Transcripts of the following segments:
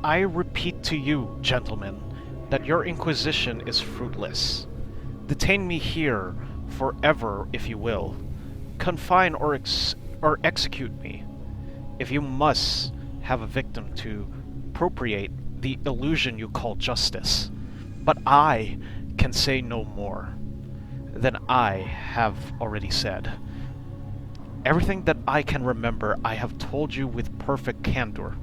I repeat to you, gentlemen, that your inquisition is fruitless. Detain me here forever, if you will. Confine or execute me. If you must have a victim to appropriate the illusion you call justice. But I can say no more than I have already said. Everything that I can remember, I have told you with perfect candor.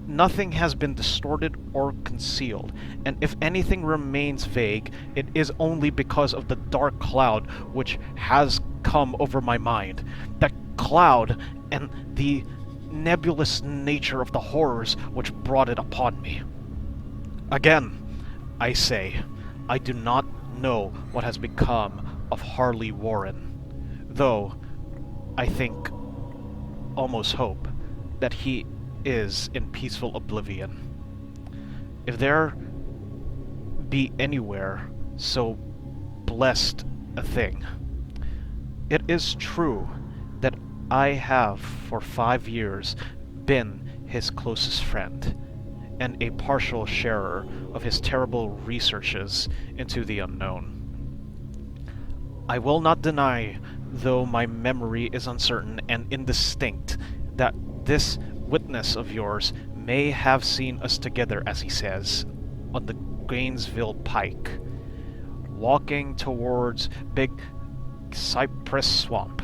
Nothing has been distorted or concealed, and if anything remains vague, it is only because of the dark cloud which has come over my mind. That cloud and the nebulous nature of the horrors which brought it upon me. Again, I say, I do not know what has become of Harley Warren, though I think, almost hope, that he is in peaceful oblivion. If there be anywhere so blessed a thing, it is true that I have for 5 years been his closest friend, and a partial sharer of his terrible researches into the unknown. I will not deny, though my memory is uncertain and indistinct, that this witness of yours may have seen us together, as he says, on the Gainesville Pike, walking towards Big Cypress Swamp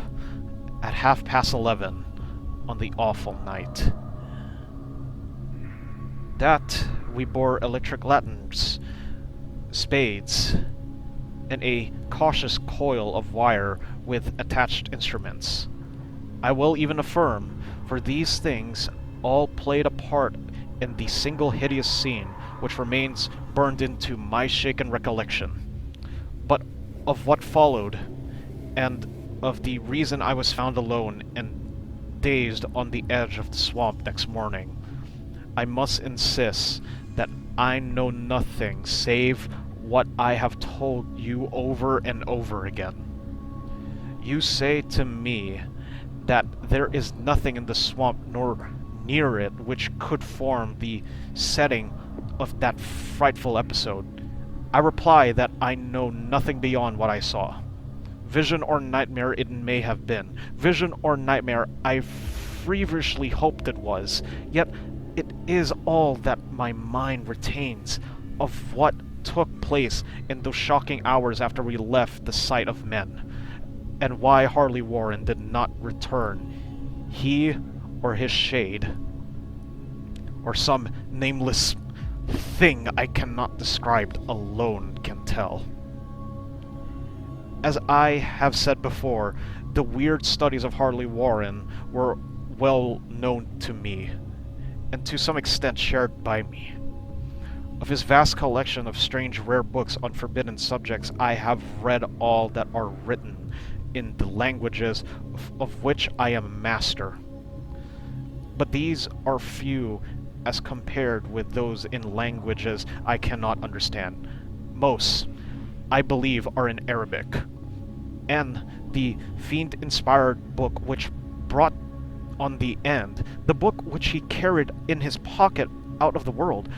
at 11:30 on the awful night. That we bore electric lanterns, spades, and a cautious coil of wire with attached instruments. I will even affirm, for these things all played a part in the single hideous scene which remains burned into my shaken recollection. But of what followed, and of the reason I was found alone and dazed on the edge of the swamp next morning, I must insist that I know nothing save what I have told you over and over again. You say to me that there is nothing in the swamp nor near it which could form the setting of that frightful episode. I reply that I know nothing beyond what I saw. Vision or nightmare it may have been. Vision or nightmare I feverishly hoped it was. Yet it is all that my mind retains of what took place in those shocking hours after we left the sight of men, and why Harley Warren did not return. He or his shade, or some nameless thing I cannot describe, alone can tell. As I have said before, the weird studies of Harley Warren were well known to me, and to some extent shared by me. Of his vast collection of strange rare books on forbidden subjects, I have read all that are written in the languages of which I am master. But these are few as compared with those in languages I cannot understand. Most, I believe, are in Arabic. And the fiend-inspired book which brought on the end, the book which he carried in his pocket out of the world,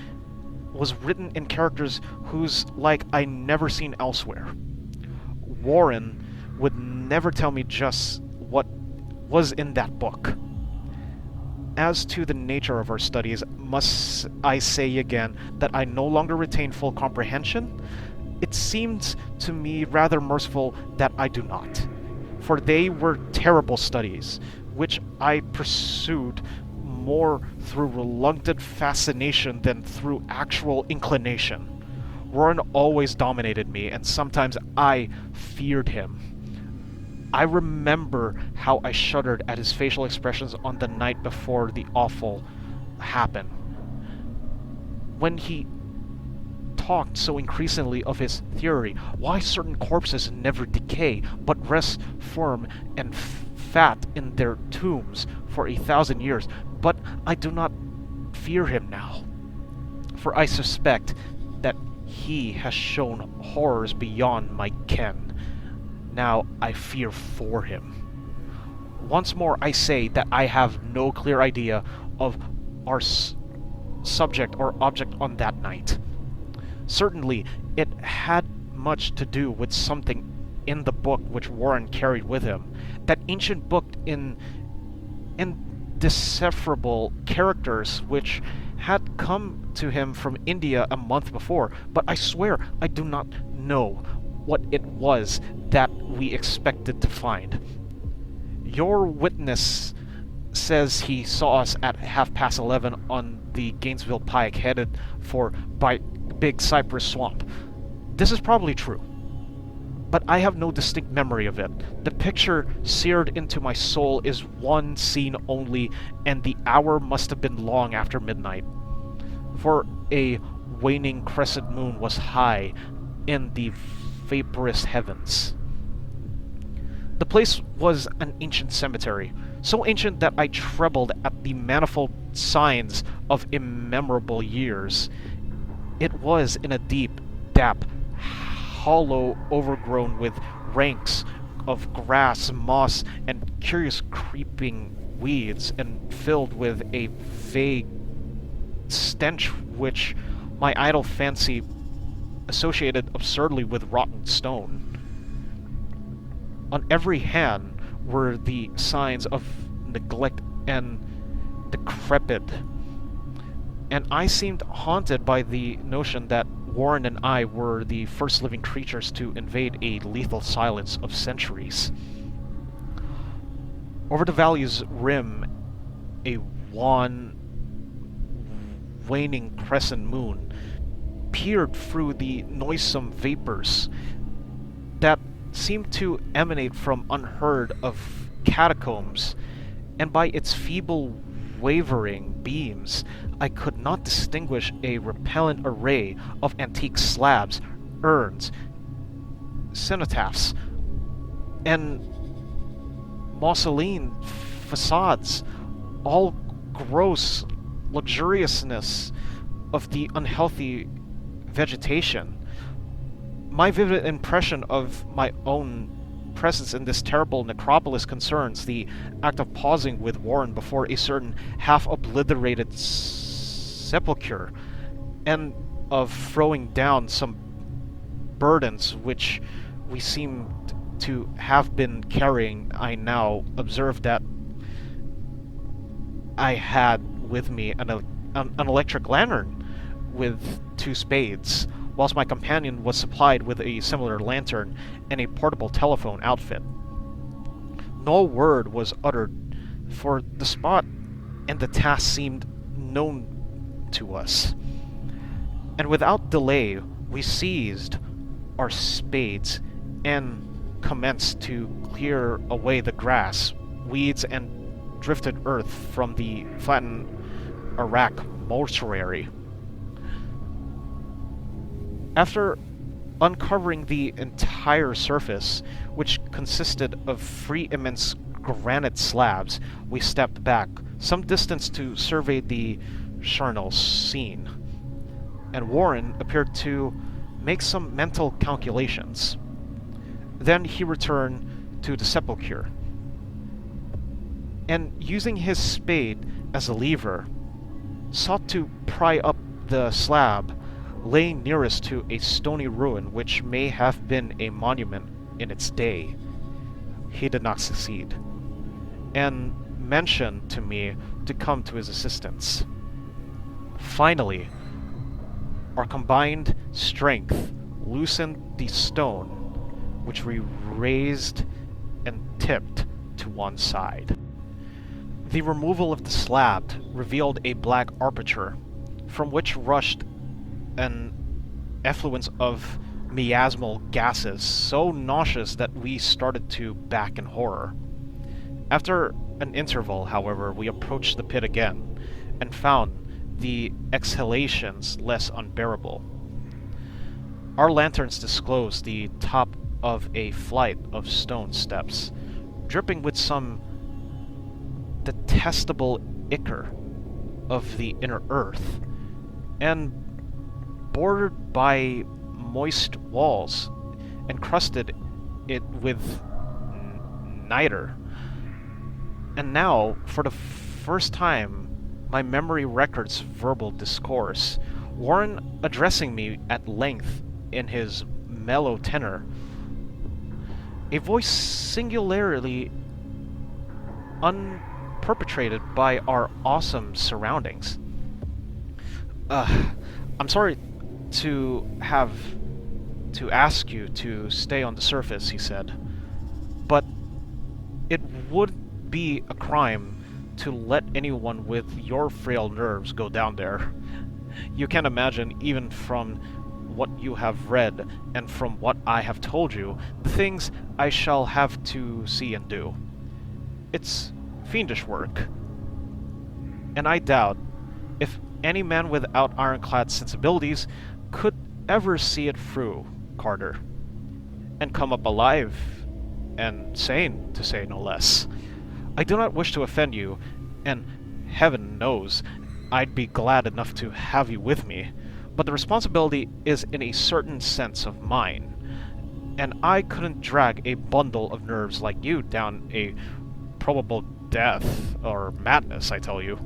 was written in characters whose like I never seen elsewhere. Warren would never tell me just what was in that book. As to the nature of our studies, must I say again that I no longer retain full comprehension? It seems to me rather merciful that I do not, for they were terrible studies, which I pursued more through reluctant fascination than through actual inclination. Warren always dominated me, and sometimes I feared him. I remember how I shuddered at his facial expressions on the night before the awful happened, when he talked so increasingly of his theory, why certain corpses never decay, but rest firm and fat in their tombs for 1,000 years. But I do not fear him now, for I suspect that he has shown horrors beyond my ken. Now I fear for him. Once more I say that I have no clear idea of our subject or object on that night. Certainly, it had much to do with something in the book which Warren carried with him. That ancient book in indecipherable characters which had come to him from India a month before, but I swear I do not know what it was that we expected to find. Your witness says he saw us at 11:30 on the Gainesville Pike headed for Big Cypress Swamp. This is probably true, but I have no distinct memory of it. The picture seared into my soul is one scene only, and the hour must have been long after midnight, for a waning crescent moon was high in the vaporous heavens. The place was an ancient cemetery, so ancient that I trembled at the manifold signs of immemorable years. It was in a deep, damp hollow overgrown with ranks of grass, moss, and curious creeping weeds, and filled with a vague stench which my idle fancy associated absurdly with rotten stone. On every hand were the signs of neglect and decrepit, and I seemed haunted by the notion that Warren and I were the first living creatures to invade a lethal silence of centuries. Over the valley's rim, a wan, waning crescent moon peered through the noisome vapors that seemed to emanate from unheard of catacombs, and by its feeble wavering beams I could not distinguish a repellent array of antique slabs, urns, cenotaphs, and mausolean facades, all gross luxuriousness of the unhealthy vegetation. My vivid impression of my own presence in this terrible necropolis concerns the act of pausing with Warren before a certain half-obliterated sepulchre, and of throwing down some burdens which we seemed to have been carrying. I now observed that I had with me an electric lantern with 2 spades, whilst my companion was supplied with a similar lantern and a portable telephone outfit. No word was uttered, for the spot and the task seemed known to us. And without delay, we seized our spades and commenced to clear away the grass, weeds, and drifted earth from the flattened Iraq mortuary. After uncovering the entire surface, which consisted of 3 immense granite slabs, we stepped back some distance to survey the charnel scene, and Warren appeared to make some mental calculations. Then he returned to the sepulchre, and using his spade as a lever, sought to pry up the slab laying nearest to a stony ruin which may have been a monument in its day. He did not succeed, and mentioned to me to come to his assistance. Finally, our combined strength loosened the stone, which we raised and tipped to one side. The removal of the slab revealed a black aperture, from which rushed an effluence of miasmal gases so nauseous that we started to back in horror. After an interval, however, we approached the pit again, and found the exhalations less unbearable. Our lanterns disclosed the top of a flight of stone steps, dripping with some detestable ichor of the inner earth, and bordered by moist walls, encrusted it with niter. And now, for the first time My memory records verbal discourse, Warren addressing me at length in his mellow tenor, a voice singularly unperpetrated by our awesome surroundings. I'm sorry to have to ask you to stay on the surface, he said, but it would be a crime to let anyone with your frail nerves go down there. You can imagine, even from what you have read and from what I have told you, the things I shall have to see and do. It's fiendish work, and I doubt if any man without ironclad sensibilities could ever see it through, Carter, and come up alive and sane, to say no less. I do not wish to offend you, and heaven knows I'd be glad enough to have you with me, but the responsibility is in a certain sense of mine, and I couldn't drag a bundle of nerves like you down a probable death or madness, I tell you.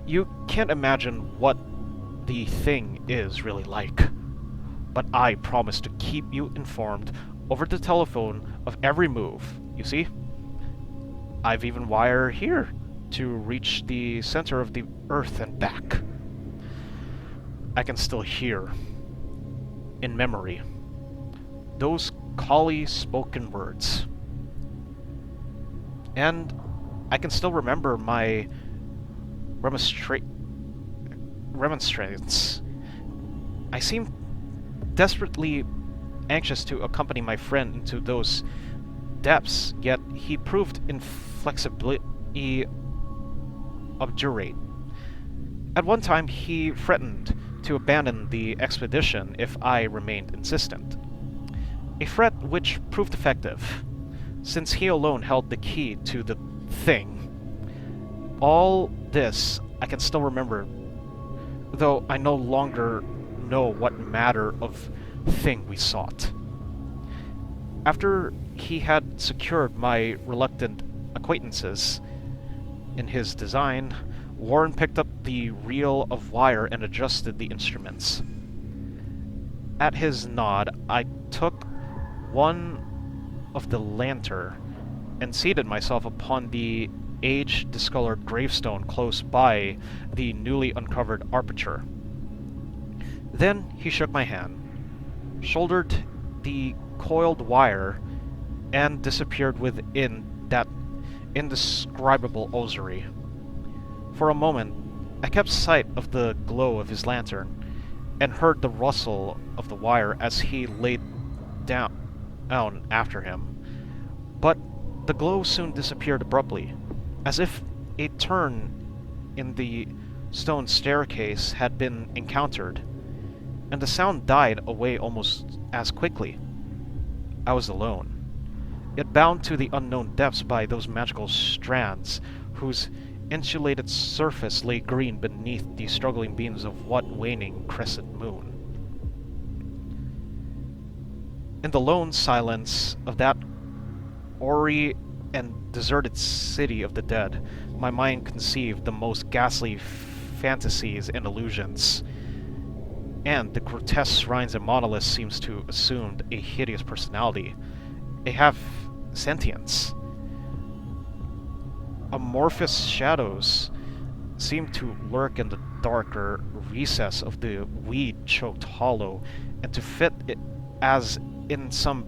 You can't imagine what the thing is really like, but I promise to keep you informed over the telephone of every move, you see? I've even wired here to reach the center of the Earth and back. I can still hear, in memory, those collie spoken words. And I can still remember my remonstrance. I seemed desperately anxious to accompany my friend into those depths, yet he proved inflexibly obdurate. At one time, he threatened to abandon the expedition if I remained insistent. A threat which proved effective, since he alone held the key to the thing. All this I can still remember, though I no longer know what matter of thing we sought. After he had secured my reluctant acquaintances in his design, Warren picked up the reel of wire and adjusted the instruments. At his nod, I took one of the lantern and seated myself upon the age-discolored gravestone close by the newly uncovered aperture. Then he shook my hand, shouldered the coiled wire, and disappeared within that indescribable ossuary. For a moment, I kept sight of the glow of his lantern, and heard the rustle of the wire as he laid down after him. But the glow soon disappeared abruptly, as if a turn in the stone staircase had been encountered, and the sound died away almost as quickly. I was alone, yet bound to the unknown depths by those magical strands whose insulated surface lay green beneath the struggling beams of what waning crescent moon. In the lone silence of that hoary and deserted city of the dead, my mind conceived the most ghastly fantasies and illusions, and the grotesque shrines and monoliths seems to assume a hideous personality, a half-sentience. Amorphous shadows seemed to lurk in the darker recess of the weed-choked hollow, and to fit it as in some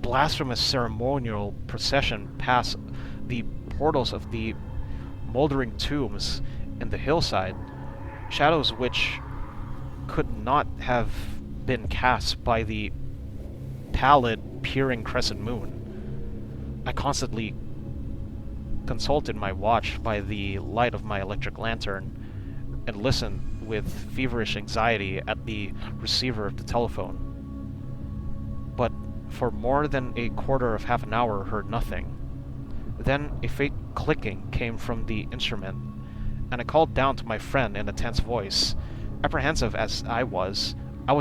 blasphemous ceremonial procession past the portals of the moldering tombs in the hillside, shadows which could not have been cast by the pallid, peering crescent moon. I constantly consulted my watch by the light of my electric lantern, and listened with feverish anxiety at the receiver of the telephone. But for more than a quarter of half an hour heard nothing. Then a faint clicking came from the instrument, and I called down to my friend in a tense voice. Apprehensive as I was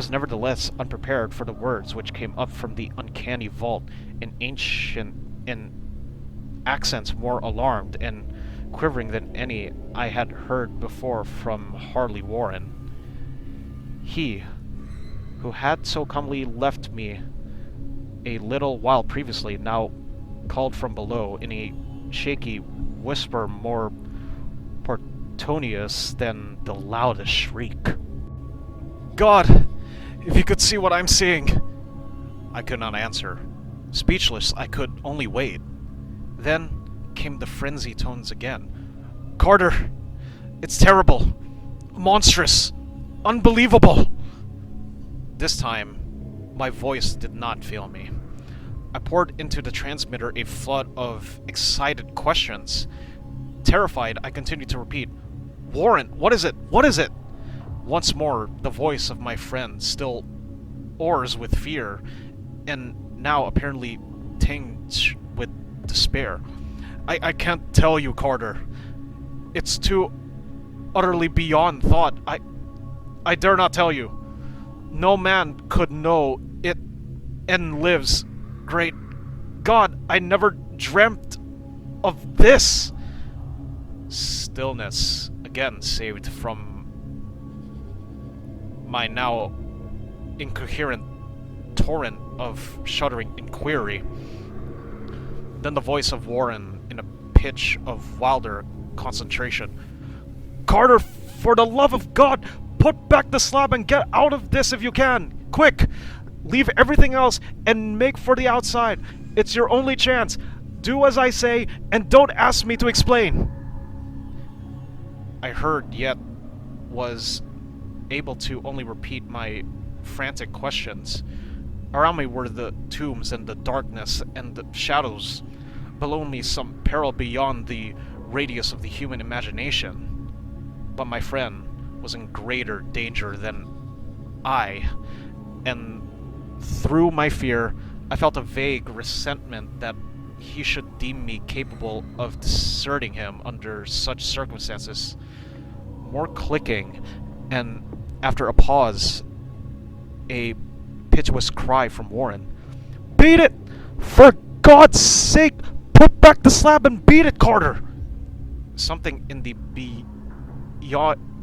nevertheless unprepared for the words which came up from the uncanny vault in accents more alarmed and quivering than any I had heard before from Harley Warren. He, who had so calmly left me a little while previously, now called from below in a shaky whisper more portentous than the loudest shriek. God, if you could see what I'm seeing! I could not answer. Speechless, I could only wait. Then came the frenzy tones again. Carter! It's terrible! Monstrous! Unbelievable! This time, my voice did not fail me. I poured into the transmitter a flood of excited questions. Terrified, I continued to repeat, Warren, what is it? What is it? Once more, the voice of my friend, still hoarse with fear, and now apparently tinged with despair. I can't tell you, Carter. It's too utterly beyond thought. I dare not tell you. No man could know it and lives. Great God, I never dreamt of this. Stillness again saved from my now incoherent torrent of shuddering inquiry. Then the voice of Warren in a pitch of wilder concentration. Carter, for the love of God, put back the slab and get out of this if you can. Quick! Leave everything else and make for the outside. It's your only chance. Do as I say and don't ask me to explain. I heard, yet was able to only repeat my frantic questions. Around me were the tombs and the darkness and the shadows. Below me some peril beyond the radius of the human imagination. But my friend was in greater danger than I, and through my fear, I felt a vague resentment that he should deem me capable of deserting him under such circumstances. More clicking, and after a pause, a piteous cry from Warren. Beat it! For God's sake, put back the slab and beat it, Carter! Something in the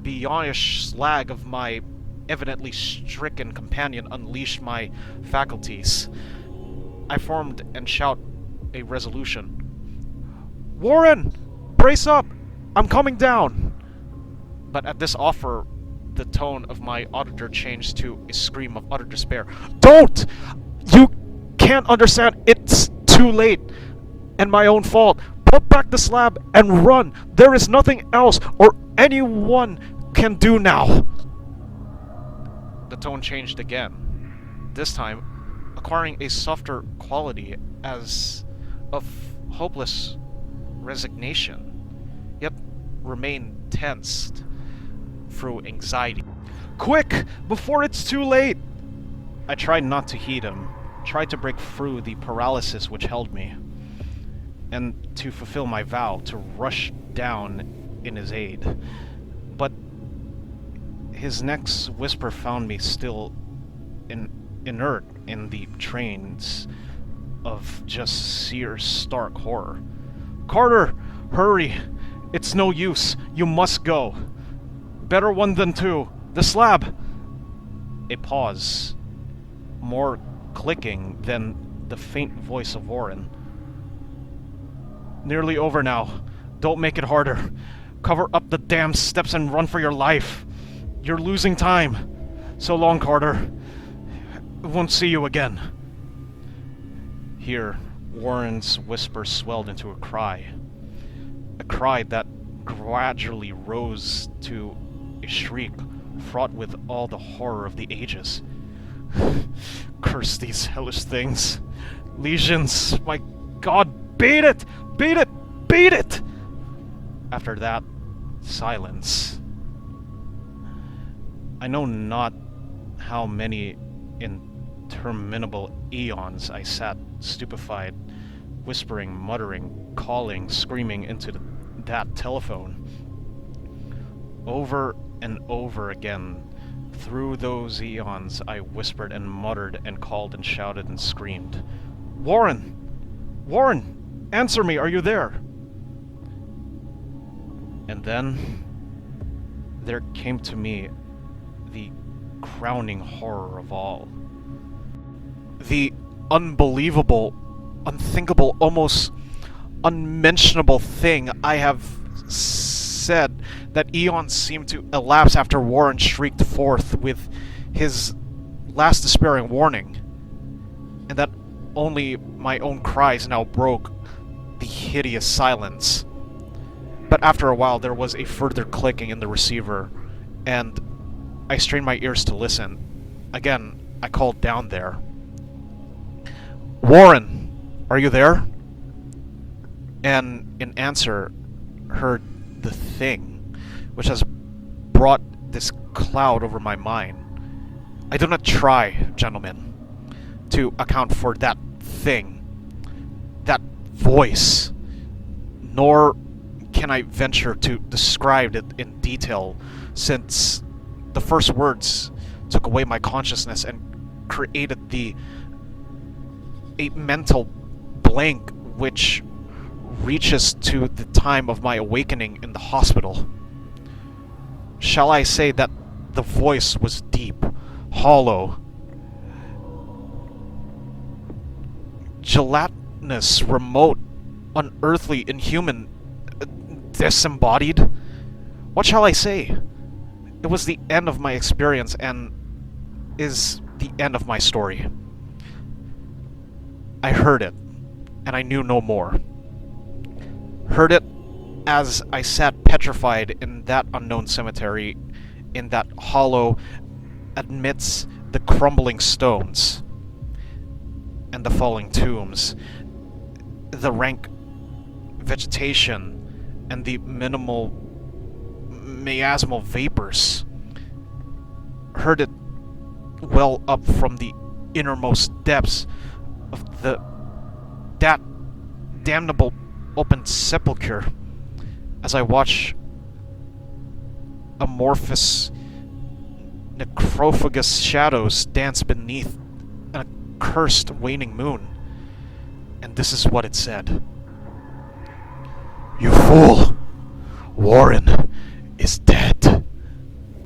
beyondish slag of my evidently stricken companion unleashed my faculties. I formed and shout a resolution. Warren! Brace up! I'm coming down! But at this offer, the tone of my auditor changed to a scream of utter despair. Don't! You can't understand. It's too late. And my own fault. Put back the slab and run. There is nothing else or anyone can do now. The tone changed again. This time, acquiring a softer quality as of hopeless resignation, yet remained tensed through anxiety. Quick! Before it's too late! I tried not to heed him, tried to break through the paralysis which held me, and to fulfill my vow to rush down in his aid. But his next whisper found me still inert in the trains of just sheer stark horror. Carter, hurry! It's no use. You must go. Better one than two. The slab! A pause. More clicking than the faint voice of Warren. Nearly over now. Don't make it harder. Cover up the damn steps and run for your life. You're losing time. So long, Carter. Won't see you again. Here, Warren's whisper swelled into a cry that gradually rose to a shriek fraught with all the horror of the ages. Curse these hellish things. Legions, my God, beat it! Beat it! Beat it! After that, silence. I know not how many interminable eons I sat stupefied, whispering, muttering, calling, screaming into that telephone. Over and over again, through those eons, I whispered and muttered and called and shouted and screamed. Warren! Warren! Answer me, are you there? And then there came to me the crowning horror of all. The unbelievable, unthinkable, almost unmentionable thing I have said, that eons seemed to elapse after Warren shrieked forth with his last despairing warning, and that only my own cries now broke the hideous silence. But after a while there was a further clicking in the receiver, and I strained my ears to listen. Again, I called down there. "Warren, are you there?" And in answer, heard the thing which has brought this cloud over my mind. I do not try, gentlemen, to account for that thing, that voice, nor can I venture to describe it in detail, since the first words took away my consciousness and created a mental blank which reaches to the time of my awakening in the hospital. Shall I say that the voice was deep, hollow, gelatinous, remote, unearthly, inhuman, disembodied? What shall I say? It was the end of my experience and is the end of my story. I heard it, and I knew no more. Heard it as I sat petrified in that unknown cemetery, in that hollow amidst the crumbling stones and the falling tombs, the rank vegetation and the minimal miasmal vapors. Heard it well up from the innermost depths of that damnable open sepulchre, as I watch amorphous necrophagous shadows dance beneath an accursed waning moon. And this is what it said: "You fool! Warren is dead."